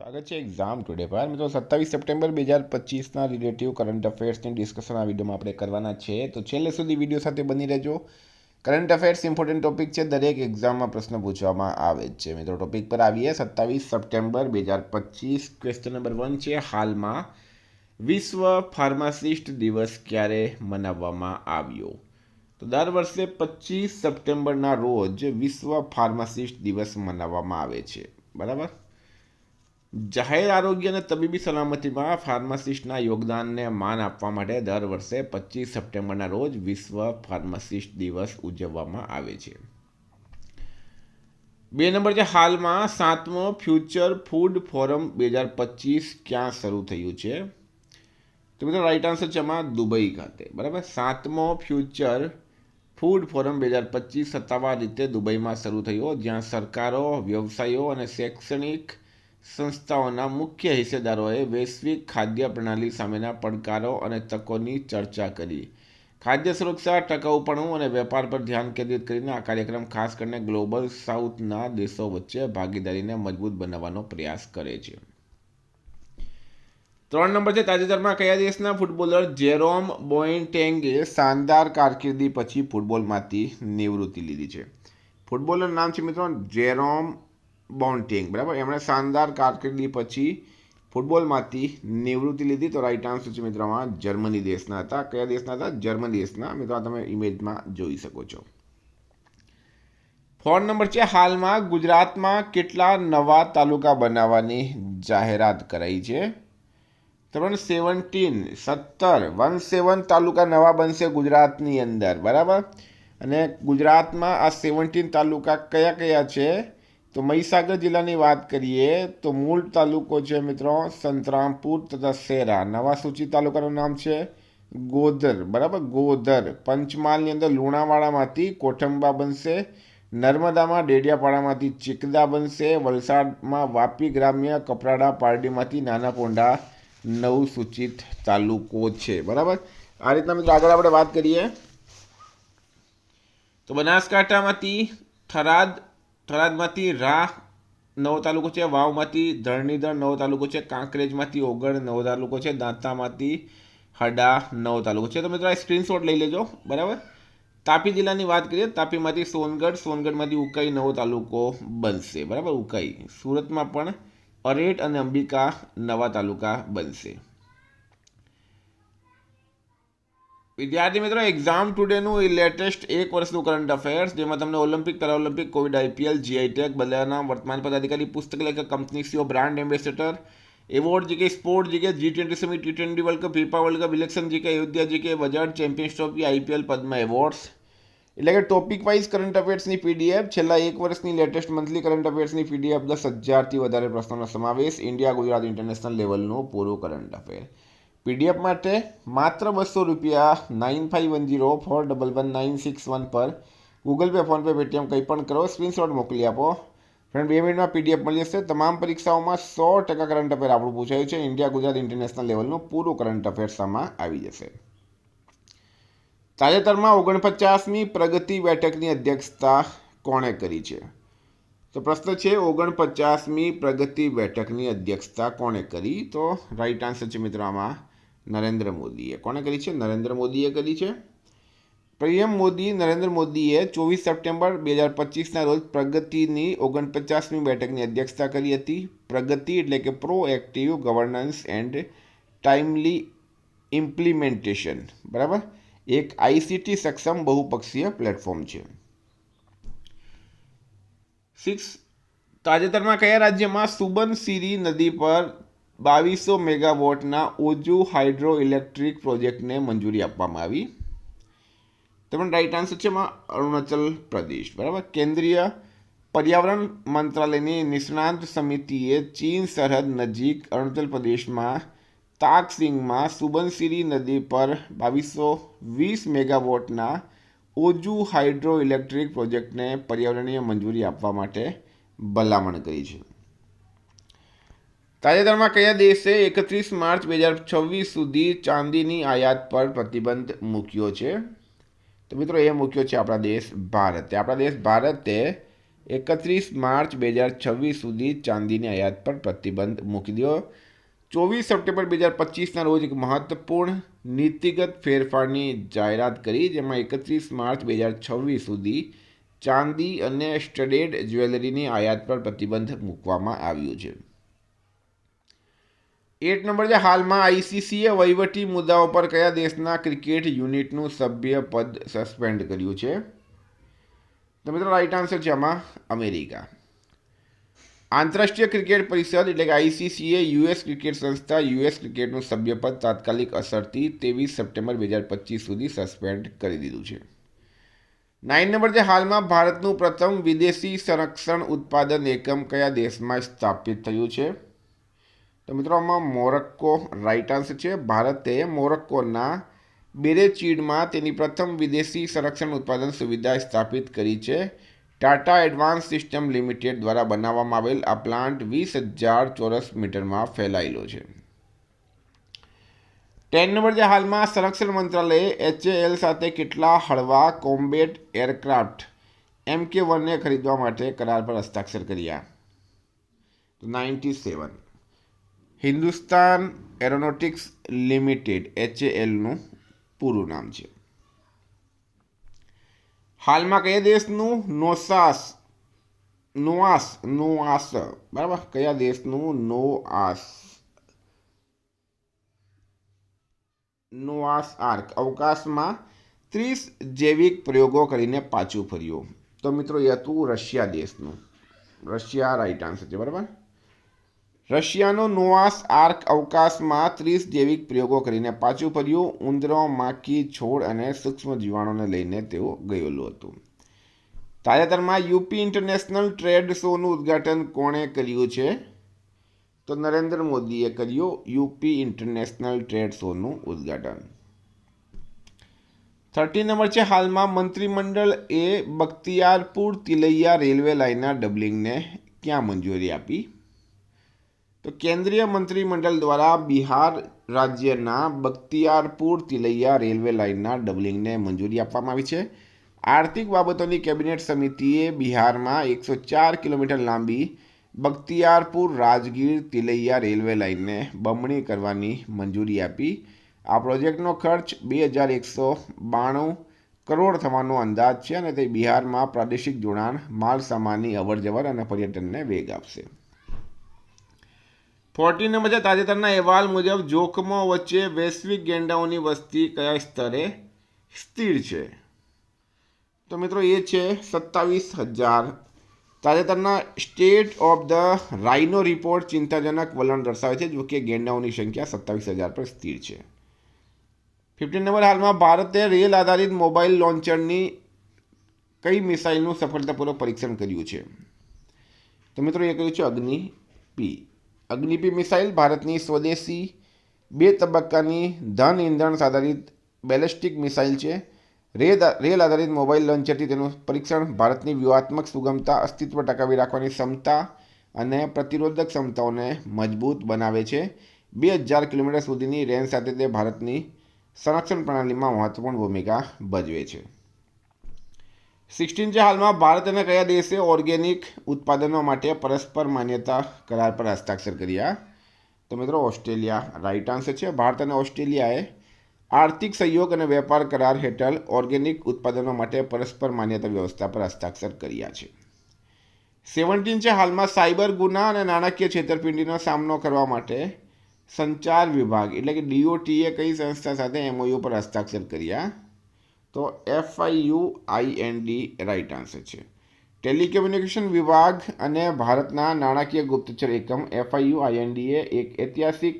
સ્વાગત છે exam today પર મિત્રો 27 સપ્ટેમ્બર 2025ના રિલેટિવ કરંટ અફેર્સની ડિસ્કશન આ વિડીયોમાં આપણે કરવાના છે. તો છેલ્લે સુધી વિડીયો સાથે બની રહેજો. કરંટ અફેર્સ ઇમ્પોર્ટન્ટ ટોપિક છે, દરેક એક્ઝામમાં પ્રશ્ન પૂછવામાં આવે જ છે. મિત્રો ટોપિક પર આવીએ. 27 સપ્ટેમ્બર 2025 ક્વેશ્ચન નંબર 1 છે. હાલમાં વિશ્વ ફાર્માસિસ્ટ દિવસ ક્યારે મનાવવામાં આવ્યો? તો દર વર્ષે 25 સપ્ટેમ્બરના રોજ વિશ્વ ફાર્માસિસ્ટ દિવસ મનાવવામાં આવે છે. બરાબર. જાહેર આરોગ્ય અને તબીબી સલામતીમાં ફાર્માસિસ્ટના યોગદાનને માન આપવા માટે દર વર્ષે 25 સપ્ટેમ્બરના રોજ વિશ્વ ફાર્માસિસ્ટ દિવસ ઉજવવામાં આવે છે. 2 નંબર છે. હાલમાં 7મો ફ્યુચર ફૂડ ફોરમ 2025 ક્યાં શરૂ થયું છે? તો મિત્રો રાઈટ આન્સર છે એમાં દુબઈ ખાતે. બરાબર. 7મો ફ્યુચર ફૂડ ફોરમ 2025 સત્તાવાર રીતે દુબઈમાં શરૂ થયો, જ્યાં સરકારો, વ્યવસાયો અને શૈક્ષણિક સંસ્થાઓના મુખ્ય હિસ્સેદારોએ વૈશ્વિક ખાદ્ય પ્રણાલી સામેના પડકારો અને તકોની ચર્ચા કરી. ખાદ્ય સુરક્ષા, ટકાઉપણું અને વેપાર પર ધ્યાન કેન્દ્રિત કરીને આ કાર્યક્રમ ખાસ કરીને ગ્લોબલ સાઉથના દેશો વચ્ચે ભાગીદારીને મજબૂત બનાવવાનો પ્રયાસ કરે છે. 3 નંબર છે. તાજેતરમાં કયા દેશના ફૂટબોલર જેરોમ બોએન્ટેંગે શાનદાર કારકિર્દી પછી ફૂટબોલમાંથી નિવૃત્તિ લીધી છે? ફૂટબોલર નામ છે મિત્રો જેરોમ બોન્ટેંગ. બરાબર. એમણે શાનદાર કારકિર્દી પછી ફૂટબોલમાંથી નિવૃત્તિ લીધી. તો રાઈટ આન્સર છે મિત્રોમાં જર્મની દેશના હતા. કયા દેશના હતા? જર્મની દેશના. મિત્રો આ તમે ઇમેજમાં જોઈ શકો છો. 4 નંબર છે. હાલમાં ગુજરાતમાં કેટલા નવા તાલુકા બનાવવાની જાહેરાત કરાઈ છે? તમને 17 તાલુકા નવા બનશે ગુજરાતની અંદર. બરાબર. અને ગુજરાતમાં આ 17 તાલુકા કયા કયા છે? તો મહીસાગર જિલ્લાની વાત કરીએ તો મૂળ તાલુકો છે મિત્રો સંતરામપુર તથા શેરા. નવા સૂચિત તાલુકાનું નામ છે ગોધર. બરાબર, ગોધર. પંચમહાલની અંદર લુણાવાડામાંથી કોઠંબા બનશે. નર્મદામાં ડેડિયાપાડામાંથી ચિકદા બનશે. વલસાડમાં વાપી ગ્રામ્ય, કપરાડા, પારડીમાંથી નાના પોંડા નવું સૂચિત તાલુકો છે. બરાબર. આ રીતના મિત્રો આગળ આપણે વાત કરીએ તો બનાસકાંઠામાંથી થરાદમાંથી રાહ નવો તાલુકો છે. વાવમાંથી ધરણીધર નવો તાલુકો છે. કાંકરેજમાંથી ઓગળ નવો તાલુકો છે. દાંતામાંથી હડા નવો તાલુકો છે. તો મિત્રો આ સ્ક્રીનશોટ લઈ લેજો. બરાબર. તાપી જિલ્લાની વાત કરીએ, તાપીમાંથી સોનગઢમાંથી ઉકાઈ નવો તાલુકો બનશે. બરાબર, ઉકાઈ. સુરતમાં પણ અરેટ અને અંબિકા નવા તાલુકા બનશે. વિદ્યાર્થી મિત્રો, એક્ઝામ ટુડેનું લેટેસ્ટ 1 વર્ષનું કરંટ અફેર્સ, જેમાં તમને ઓલિમ્પિક, પેરાઓલિમ્પિક, કોવિડ, IPL, GI-ટેગ, બદલાના વર્તમાન પદાધિકારી, પુસ્તક લેખક, company CEO, brand ambassador, award GK, sport GK, G20 summit, T20 world cup, FIFA world cup, election GK, Ayodhya GK, Bajaj champions trophy, IPL, Padma awards. એટલે કે topic wise current અફેર્સની PDF, છેલ્લા 1 વર્ષની latest monthly current અફેર્સની PDF, 10,000થી વધારે પ્રશ્નોનો સમાવેશ, India, Gujarat, international લેવલનું પૂરું current affair. PDF માટે માત્ર ₹200 9510411961 પર ગૂગલ પે, ફોનપે, પેટીએમ કંઈ પણ કરો, સ્ક્રીનશોટ મોકલી આપો. ફ્રેન્ડ 2 મિનિટમાં PDF મળી જશે. તમામ પરીક્ષાઓમાં 100% કરંટ અફેર આપણું પૂછાયું છે. ઇન્ડિયા, ગુજરાત, ઇન્ટરનેશનલ લેવલનું પૂરું કરંટ અફેર્સ આમાં આવી જશે. તાજેતરમાં 49મી પ્રગતિ બેઠકની અધ્યક્ષતા કોણે કરી છે? તો પ્રશ્ન છે 49મી પ્રગતિ બેઠકની અધ્યક્ષતા કોણે કરી? તો રાઈટ આન્સર છે મિત્રો આમાં નરેન્દ્ર મોદીએ. કોણે કરી છે? નરેન્દ્ર મોદીએ કરી છે. પીએમ મોદી નરેન્દ્ર મોદીએ 24 સપ્ટેમ્બર 2025ના રોજ પ્રગતિની 49મી બેઠકની અધ્યક્ષતા કરી હતી. પ્રગતિ એટલે કે પ્રોએક્ટિવ ગવર્નન્સ એન્ડ ટાઇમલી ઇમ્પ્લિમેન્ટેશન. બરાબર, એક ICT સક્ષમ બહુપક્ષીય પ્લેટફોર્મ છે. 6. તાજેતરમાં કયા રાજ્યમાં સુબનસિરી નદી પર 2200 મેગાવોટના ઓજુ હાઇડ્રો ઇલેક્ટ્રિક પ્રોજેક્ટને મંજૂરી આપવામાં આવી? તમને રાઈટ આન્સર છે એમાં અરુણાચલ પ્રદેશ. બરાબર. કેન્દ્રીય પર્યાવરણ મંત્રાલયની નિષ્ણાંત સમિતિએ ચીન સરહદ નજીક અરુણાચલ પ્રદેશમાં તાકસિંગમાં સુબનસિરી નદી પર 2220 મેગાવોટના ઓજુ હાઇડ્રો ઇલેક્ટ્રિક પ્રોજેક્ટને પર્યાવરણીય મંજૂરી આપવા માટે ભલામણ કરી છે. તાજેતરમાં કયા દેશે 31 માર્ચ 2026 સુધી ચાંદીની આયાત પર પ્રતિબંધ મૂક્યો છે? તો મિત્રો એ મૂક્યો છે આપણા દેશ ભારતે. આપણા દેશ ભારતે 31 માર્ચ 2026 સુધી ચાંદીની આયાત પર પ્રતિબંધ મૂકી દો. 24 સપ્ટેમ્બર 2025ના રોજ એક મહત્વપૂર્ણ નીતિગત ફેરફારની જાહેરાત કરી, જેમાં 31 માર્ચ 2026 સુધી ચાંદી અને સ્ટડેડ જ્વેલરીની આયાત પર પ્રતિબંધ મૂકવામાં આવ્યું છે. 8 નંબર છે, હાલમાં આઈસીસીએ વહીવટી મુદ્દાઓ પર કયા દેશના ક્રિકેટ યુનિટનું સભ્ય પદ સસ્પેન્ડ કર્યું છે? તો મિત્રો રાઈટ આન્સર છે આમાં અમેરિકા. આંતરરાષ્ટ્રીય ક્રિકેટ પરિષદ એટલે કે આઈસીસીએ યુએસ ક્રિકેટ સંસ્થા યુએસ ક્રિકેટનું સભ્યપદ તાત્કાલિક અસરથી 23 સપ્ટેમ્બર 2025 સુધી સસ્પેન્ડ કરી દીધું છે. 9 નંબર છે, હાલમાં ભારતનું પ્રથમ વિદેશી સંરક્ષણ ઉત્પાદન એકમ કયા દેશમાં સ્થાપિત થયું છે? તો મિત્રો આમાં મોરક્કો રાઈટ આન્સર છે. ભારતે મોરક્કોના બેરેચીડમાં તેની પ્રથમ વિદેશી સંરક્ષણ ઉત્પાદન સુવિધા સ્થાપિત કરી છે. ટાટા એડવાન્સ સિસ્ટમ લિમિટેડ દ્વારા બનાવવામાં આવેલ આ પ્લાન્ટ 20,000 ચોરસ મીટરમાં ફેલાયેલો છે. 10 નંબર છે, હાલમાં સંરક્ષણ મંત્રાલયે HAL સાથે કેટલા હળવા કોમ્બેટ એરક્રાફ્ટ MK1ને ખરીદવા માટે કરાર પર હસ્તાક્ષર કર્યા? 97. હિન્દુસ્તાન એરોનોટિક્સ લિમિટેડ HALનું પૂરું નામ છે. હાલમાં કયા દેશનું નોઆસ બરાબર કયા દેશનું નોઆસ આર્ક અવકાશમાં 30 જૈવિક પ્રયોગો કરીને પાછું ફર્યું? તો મિત્રો એ હતું રશિયા દેશનું. રશિયા રાઈટ આન્સર છે. બરાબર, રશિયાનો નોઆસ આર્ક અવકાશમાં 30 જૈવિક પ્રયોગો કરીને પાછું ફર્યું. ઉંદરો, માખી, છોડ અને સૂક્ષ્મ જીવાણુને લઈને તેઓ ગયેલું હતું. તાજેતરમાં યુપી ઇન્ટરનેશનલ ટ્રેડ શોનું ઉદ્ઘાટન કોણે કર્યું છે? તો નરેન્દ્ર મોદીએ કર્યું યુપી ઇન્ટરનેશનલ ટ્રેડ શોનું ઉદ્ઘાટન. 13 નંબર છે, હાલમાં મંત્રીમંડળ એ બખ્તિયારપુર તિલૈયા રેલવે લાઇનના ડબલિંગને ક્યાં મંજૂરી આપી? તો કેન્દ્રીય મંત્રીમંડળ દ્વારા બિહાર રાજ્યના બખ્તિયારપુર તિલૈયા રેલવે લાઇનના ડબલિંગને મંજૂરી આપવામાં આવી છે. આર્થિક બાબતોની કેબિનેટ સમિતિએ બિહારમાં 104 કિલોમીટર લાંબી બખ્તિયારપુર રાજગીર તિલૈયા રેલવે લાઇનને બમણી કરવાની મંજૂરી આપી. આ પ્રોજેક્ટનો ખર્ચ 2,192 કરોડ થવાનો અંદાજ છે અને તે બિહારમાં પ્રાદેશિક જોડાણ, માલ સામાનની અવરજવર અને પર્યટનને વેગ આપશે. 14 નંબર છે, તાજેતરના અહેવાલ મુજબ જોખમો વચ્ચે વૈશ્વિક ગેંડાઓની વસ્તી કયા સ્તરે સ્થિર છે? તો મિત્રો એ છે 27,000. તાજેતરના સ્ટેટ ઓફ ધ રાઇનો રિપોર્ટ ચિંતાજનક વલણ દર્શાવે છે, જો કે ગેંડાઓની સંખ્યા 27,000 પર સ્થિર છે. 15 નંબર, હાલમાં ભારતે રેલ આધારિત મોબાઈલ લોન્ચરની કઈ મિસાઇલનું સફળતાપૂર્વક પરીક્ષણ કર્યું છે? તો મિત્રો એ કર્યું છે અગ્નિ-P. અગ્નિ-P મિસાઇલ ભારતની સ્વદેશી 2 તબક્કાની ધન ઇંધણ આધારિત બેલેસ્ટિક મિસાઇલ છે. રેલ આધારિત મોબાઈલ લોન્ચરથી તેનું પરીક્ષણ ભારતની વ્યૂહાત્મક સુગમતા, અસ્તિત્વ ટકાવી રાખવાની ક્ષમતા અને પ્રતિરોધક ક્ષમતાઓને મજબૂત બનાવે છે. 2,000 કિલોમીટર સુધીની રેન્જ સાથે તે ભારતની સંરક્ષણ પ્રણાલીમાં મહત્વપૂર્ણ ભૂમિકા ભજવે છે. 16 છે, હાલમાં ભારત અને કયા દેશે ઓર્ગેનિક ઉત્પાદનો માટે પરસ્પર માન્યતા કરાર પર હસ્તાક્ષર કર્યા? તો મિત્રો ઓસ્ટ્રેલિયા રાઈટ આન્સર છે. ભારત અને ઓસ્ટ્રેલિયાએ આર્થિક સહયોગ અને વેપાર કરાર હેઠળ ઓર્ગેનિક ઉત્પાદનો માટે પરસ્પર માન્યતા વ્યવસ્થા પર હસ્તાક્ષર કર્યા છે. 17 છે, હાલમાં સાયબર ગુના અને નાણાકીય છેતરપિંડીનો સામનો કરવા માટે સંચાર વિભાગ એટલે કે DOTએ કઈ સંસ્થા સાથે MOU પર હસ્તાક્ષર કર્યા? તો FIUIND રાઈટ આન્સર છે. ટેલિકમ્યુનિકેશન વિભાગ અને ભારતના નાણાકીય ગુપ્તચર એકમ FIUINDએ એક ઐતિહાસિક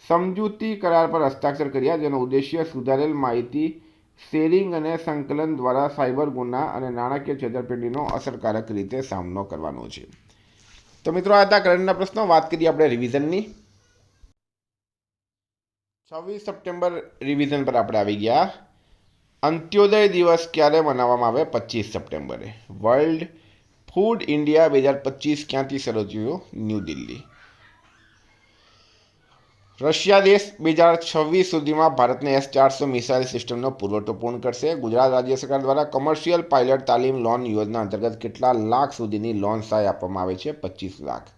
સમજૂતી કરાર પર હસ્તાક્ષર કર્યા, જેનો ઉદ્દેશ્ય સુધારેલ માહિતી શેરિંગ અને સંકલન દ્વારા સાયબર ગુના અને નાણાકીય છેતરપિંડીનો અસરકારક રીતે સામનો કરવાનો છે. તો મિત્રો આ હતા કરંટના પ્રશ્નો. વાત કરીએ આપણે રિવિઝનની. 26 સપ્ટેમ્બર રિવિઝન પર આપણે આવી ગયા. અંત્યોદય દિવસ ક્યારે મનાવવામાં આવે? 25 સપ્ટેમ્બરે. વર્લ્ડ ફૂડ ઇન્ડિયા 2025 ક્યાંથી શરૂ થયું? ન્યૂ દિલ્હી. રશિયા દેશ 2026 સુધીમાં ભારતને S-400 મિસાઇલ સિસ્ટમનો પુરવઠો પૂર્ણ કરશે. ગુજરાત રાજ્ય સરકાર દ્વારા કમર્શિયલ પાયલટ તાલીમ લોન યોજના અંતર્ગત કેટલા લાખ સુધીની લોન સહાય આપવામાં આવે છે? 25 લાખ.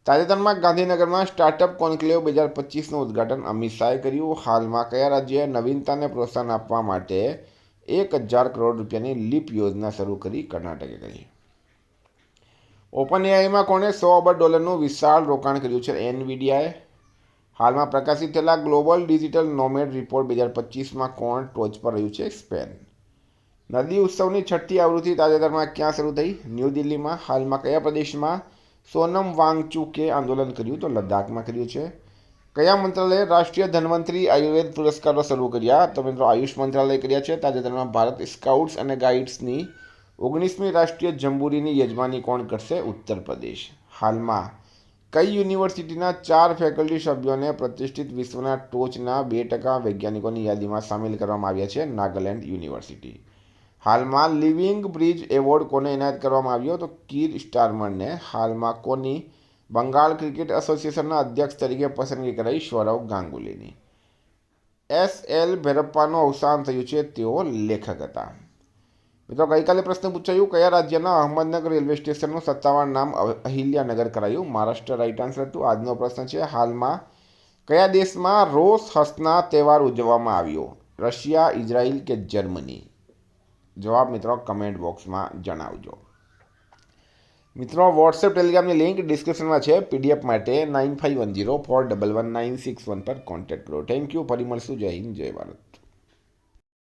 તાજેતરમાં ગાંધીનગરમાં સ્ટાર્ટઅપ કોન્ક્લેવ 2025નું ઉદ્ઘાટન અમિત શાહે કર્યું. હાલમાં કયા રાજ્યએ નવીનતાને પ્રોત્સાહન આપવા માટે 1000 કરોડ રૂપિયાની લીપ યોજના શરૂ કરી? કર્ણાટકે કરી. ઓપન એઆઈમાં કોણે $100 અબજનું વિશાળ રોકાણ કર્યું છે? એનવીડિયાએ. હાલમાં પ્રકાશિત થયેલા ગ્લોબલ ડિજિટલ નોમેડ રિપોર્ટ 2025માં કોણ ટોચ પર રહ્યું છે? સ્પેન. નદી ઉત્સવની 6ઠ્ઠી આવૃત્તિ તાજેતરમાં ક્યાં શરૂ થઈ? ન્યૂ દિલ્હીમાં. હાલમાં કયા પ્રદેશમાં સોનમ વાંગચુકે આંદોલન કર્યું? તો લદ્દાખમાં કર્યું છે. કયા મંત્રાલયે રાષ્ટ્રીય ધન્વંતરી આયુર્વેદ પુરસ્કારો શરૂ કર્યા? તો મિત્રો આયુષ મંત્રાલય કર્યા છે. તાજેતરમાં ભારત સ્કાઉટ્સ અને ગાઈડ્સની 19મી રાષ્ટ્રીય જંબૂરીની યજમાની કોણ કરશે? ઉત્તર પ્રદેશ. હાલમાં કઈ યુનિવર્સિટીના 4 ફેકલ્ટી સભ્યોને પ્રતિષ્ઠિત વિશ્વના ટોચના 2% વૈજ્ઞાનિકોની યાદીમાં સામેલ કરવામાં આવ્યા છે? નાગાલેન્ડ યુનિવર્સિટી. હાલમાં લિવિંગ બ્રિજ એવોર્ડ કોને એનાયત કરવામાં આવ્યો? તો કીર સ્ટારમરને. હાલમાં કોની બંગાળ ક્રિકેટ એસોસિએશનના અધ્યક્ષ તરીકે પસંદગી કરાઈ? સૌરવ ગાંગુલીની. S.L. ભૈરપ્પાનું અવસાન થયું છે. તેઓ લેખક હતા. મિત્રો ગઈકાલે પ્રશ્ન પૂછાયું, કયા રાજ્યના અહમદનગર રેલવે સ્ટેશનનું સત્તાવાર નામ અહિલ્યાનગર કરાયું? મહારાષ્ટ્ર રાઈટ આન્સર હતું. આજનો પ્રશ્ન છે, હાલમાં કયા દેશમાં રોષ હસના તહેવાર ઉજવવામાં આવ્યો? રશિયા, ઇઝરાયલ કે જર્મની? જવાબ મિત્રો કમેન્ટ બોક્સમાં જણાવજો. મિત્રો વોટ્સએપ ટેલિગ્રામની લિંક ડિસ્ક્રિપ્શનમાં છે. PDF માટે 9510411961 પર કોન્ટેક્ટ કરો. Thank you. ફરી મળશું. જય હિન્દ, જય ભારત.